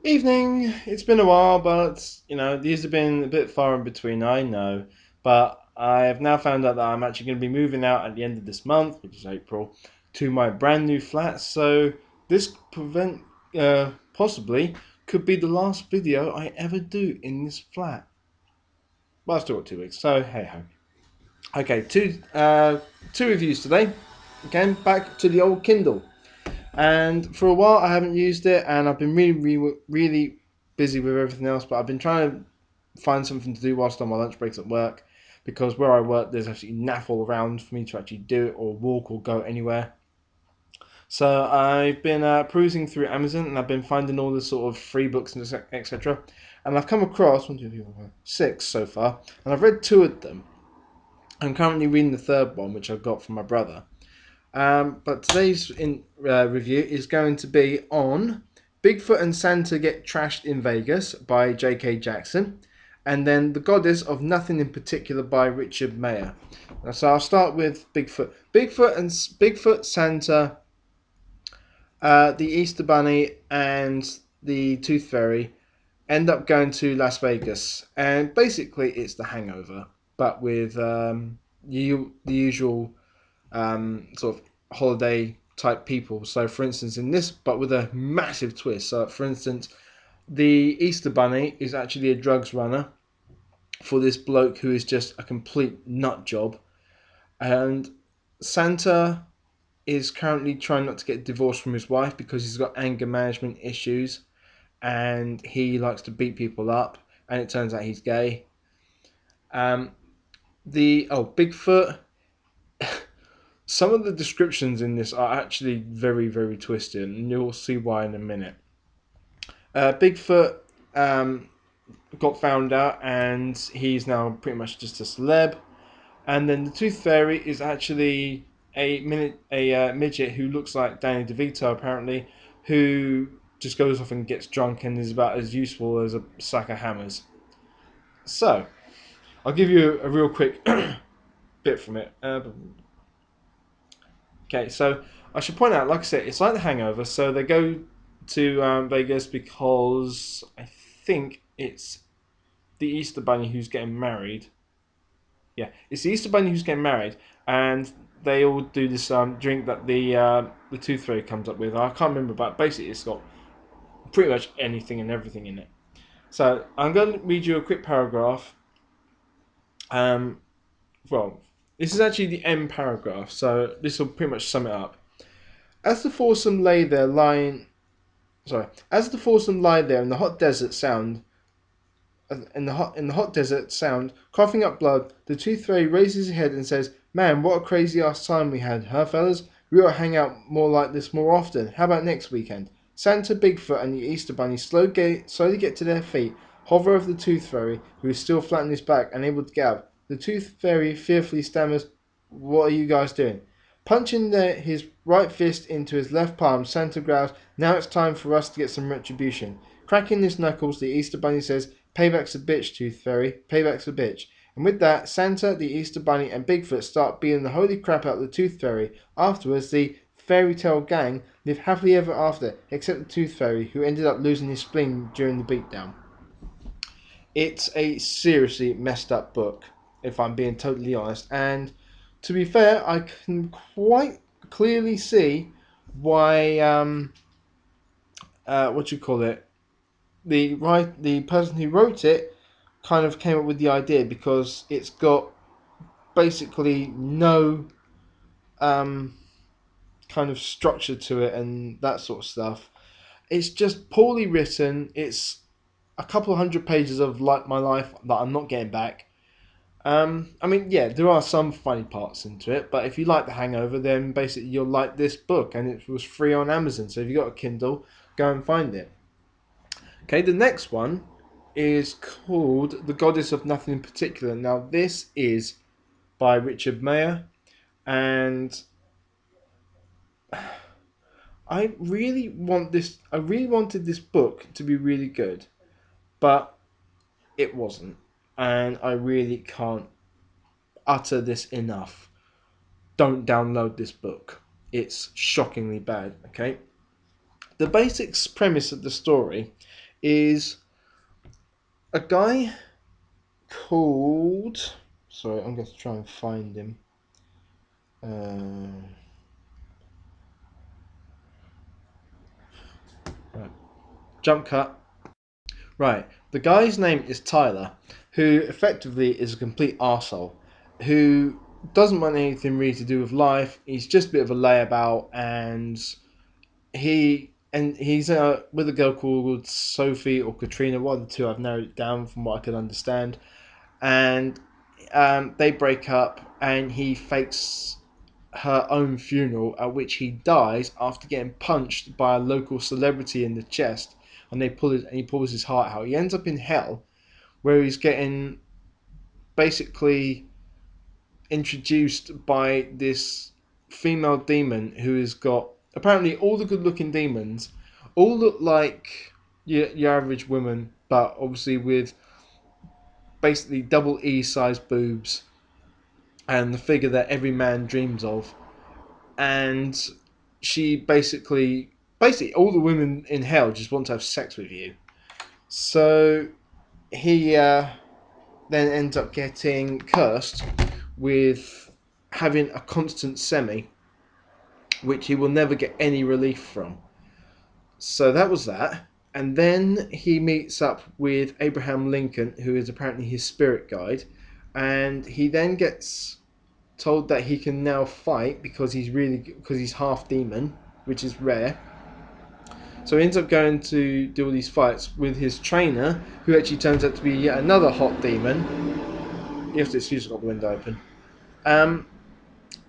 Evening. It's been a while, but these have been a bit far in between. I know, but I have now found out that I'm actually going to be moving out at the end of this month, which is April, to my brand new flat. So this possibly could be the last video I ever do in this flat. Well, I've still got 2 weeks, so hey ho. Okay, two reviews today. Again, back to the old Kindle. And for a while, I haven't used it, and I've been really busy with everything else. But I've been trying to find something to do whilst on my lunch breaks at work, because where I work, there's actually naff all around for me to actually do it or walk or go anywhere. So I've been perusing through Amazon, and I've been finding all the sort of free books and etc. And I've come across 6 so far, and I've read 2 of them. I'm currently reading the third one, which I got from my brother. But today's review is going to be on Bigfoot and Santa Get Trashed in Vegas by J.K. Jackson, and then The Goddess of Nothing in Particular by Richard Meyer. So I'll start with Bigfoot. Bigfoot, Santa, the Easter Bunny, and the Tooth Fairy end up going to Las Vegas, and basically it's the Hangover, but with the usual sort of holiday type people. So, for instance, in this, but with a massive twist. So, for instance, the Easter Bunny is actually a drugs runner for this bloke who is just a complete nut job, and Santa is currently trying not to get divorced from his wife because he's got anger management issues and he likes to beat people up, and it turns out he's gay. Um, the Bigfoot. Some of the descriptions in this are actually very twisted, and you'll see why in a minute. Bigfoot got found out, and he's now pretty much just a celeb. And then the Tooth Fairy is actually a midget who looks like Danny DeVito apparently, who just goes off and gets drunk and is about as useful as a sack of hammers. So I'll give you a real quick bit from it. Okay, so I should point out, like I said, it's like The Hangover. So they go to Vegas because I think it's the Easter Bunny who's getting married. Yeah, it's the Easter Bunny who's getting married, and they all do this drink that the Tooth Fairy comes up with. I can't remember, but basically it's got pretty much anything and everything in it. So I'm going to read you a quick paragraph. Um, well, this is actually the end paragraph, so this will pretty much sum it up. As the foursome lay there lying As the foursome lie there in the hot desert sound, coughing up blood, the Tooth Fairy raises his head and says, "Man, what a crazy ass time we had, huh, fellas? We ought to hang out more like this more often. How about next weekend?" Santa, Bigfoot, and the Easter Bunny slowly get to their feet, hover over the Tooth Fairy, who is still flat on his back, unable to get up. The Tooth Fairy fearfully stammers, "What are you guys doing?" Punching his right fist into his left palm, Santa growls, "Now it's time for us to get some retribution." Cracking his knuckles, the Easter Bunny says, "Payback's a bitch, Tooth Fairy. Payback's a bitch." And with that, Santa, the Easter Bunny, and Bigfoot start beating the holy crap out of the Tooth Fairy. Afterwards, the fairy tale gang live happily ever after, except the Tooth Fairy, who ended up losing his spleen during the beatdown. It's a seriously messed up book, if I'm being totally honest. And to be fair, I can quite clearly see why what you call it, the person who wrote it kind of came up with the idea, because it's got basically no kind of structure to it and that sort of stuff. It's just poorly written. It's a couple of hundred pages of like my life that I'm not getting back. I mean, yeah, there are some funny parts into it, but if you like The Hangover, then basically you'll like this book, and it was free on Amazon. So if you got a Kindle, go and find it. Okay, the next one is called The Goddess of Nothing in Particular. Now, this is by Richard Meyer, and I really wanted this book to be really good, but it wasn't, and I really can't utter this enough. Don't download this book. It's shockingly bad. Okay, the basic premise of the story is a guy called. Sorry, I'm going to try and find him. Right. Jump cut. Right. The guy's name is Tyler, who effectively is a complete arsehole, who doesn't want anything really to do with life. He's just a bit of a layabout, and he's with a girl called Sophie or Katrina. One of the two. I've narrowed it down from what I could understand, and they break up, and he fakes her own funeral, at which he dies after getting punched by a local celebrity in the chest, and he pulls his heart out. He ends up in hell, where he's getting basically introduced by this female demon who has got apparently all the good-looking demons all look like your average woman, but obviously with basically double E size boobs and the figure that every man dreams of. And she basically all the women in hell just want to have sex with you. So he then ends up getting cursed with having a constant semi, which he will never get any relief from. So that was that. And then he meets up with Abraham Lincoln, who is apparently his spirit guide, and he then gets told that he can now fight because he's half demon, which is rare. So he ends up going to do all these fights with his trainer, who actually turns out to be yet another hot demon. You have to excuse me, I've got the window open.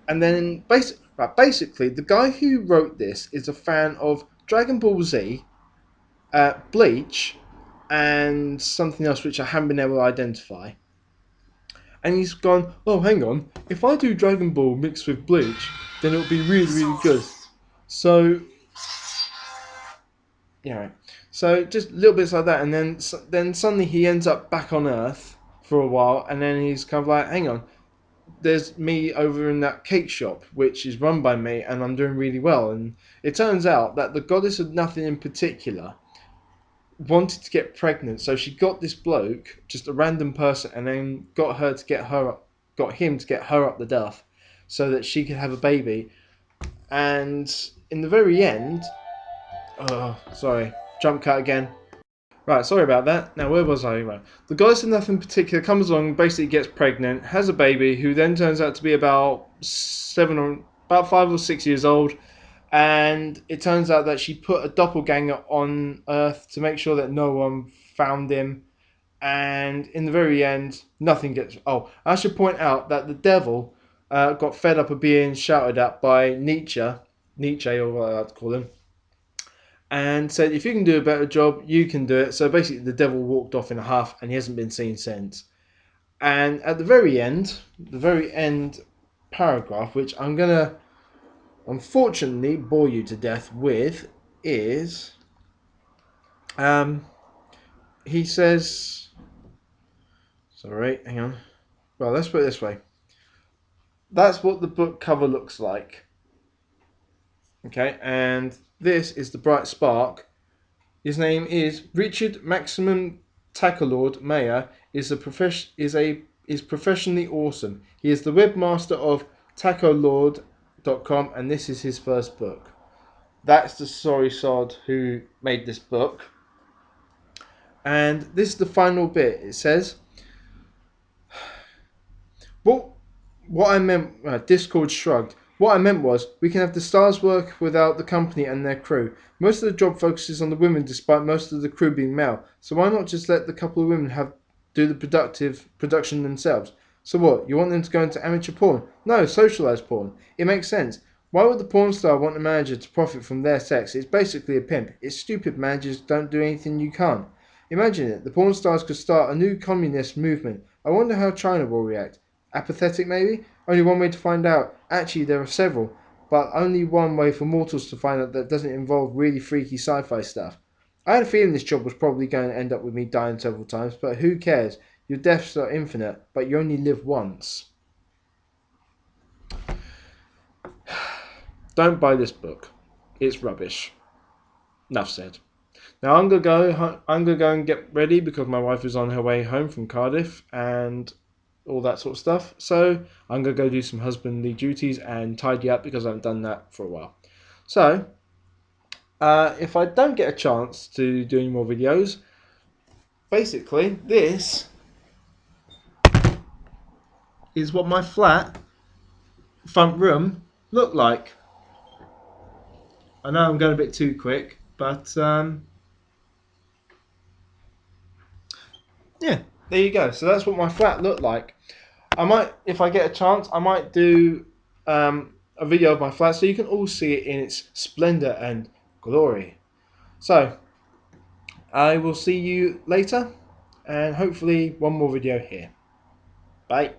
And then basically, the guy who wrote this is a fan of Dragon Ball Z, Bleach, and something else which I haven't been able to identify. And he's gone, oh, hang on, if I do Dragon Ball mixed with Bleach, then it'll be really, really good. So, yeah, so just little bits like that, and then suddenly he ends up back on Earth for a while, and then he's kind of like, hang on, there's me over in that cake shop, which is run by me, and I'm doing really well. And it turns out that the goddess of nothing in particular wanted to get pregnant, so she got this bloke, just a random person, and then got him to get her up the duff, so that she could have a baby. And in the very end, oh, sorry, jump cut again. Right, sorry about that. Now, where was I? Right. The goddess of nothing in particular comes along, basically gets pregnant, has a baby, who then turns out to be about 5 or 6 years old, and it turns out that she put a doppelganger on Earth to make sure that no one found him, and in the very end, nothing gets... Oh, I should point out that the devil got fed up of being shouted at by Nietzsche, or what I like to call him, and said, if you can do a better job, you can do it. So basically the devil walked off in a huff, and he hasn't been seen since. And at the very end paragraph, which I'm going to unfortunately bore you to death with, is he says, sorry, hang on. Well, let's put it this way. That's what the book cover looks like. Okay, and this is the bright spark. His name is Richard Maximum Tacklord Meyer. Is professionally awesome. He is the webmaster of tacklord.com, and this is his first book. That's the sorry sod who made this book. And this is the final bit. It says, what I meant, Discord shrugged. What I meant was, we can have the stars work without the company and their crew. Most of the job focuses on the women, despite most of the crew being male. So why not just let the couple of women do the production themselves? So what, you want them to go into amateur porn? No, socialised porn. It makes sense. Why would the porn star want a manager to profit from their sex? It's basically a pimp. It's stupid managers don't do anything you can't. Imagine it, the porn stars could start a new communist movement. I wonder how China will react. Apathetic, maybe? Only one way to find out. Actually, there are several, but only one way for mortals to find out that doesn't involve really freaky sci-fi stuff. I had a feeling this job was probably going to end up with me dying several times, but who cares? Your deaths are infinite, but you only live once. Don't buy this book. It's rubbish. Enough said. Now I'm gonna go and get ready because my wife is on her way home from Cardiff and all that sort of stuff. So I'm gonna go do some husbandly duties and tidy up because I haven't done that for a while. So if I don't get a chance to do any more videos, basically this is what my flat front room looked like. I know I'm going a bit too quick, but yeah, there you go. So that's what my flat looked like. I might, if I get a chance, I might do a video of my flat so you can all see it in its splendor and glory. So I will see you later, and hopefully one more video here. Bye.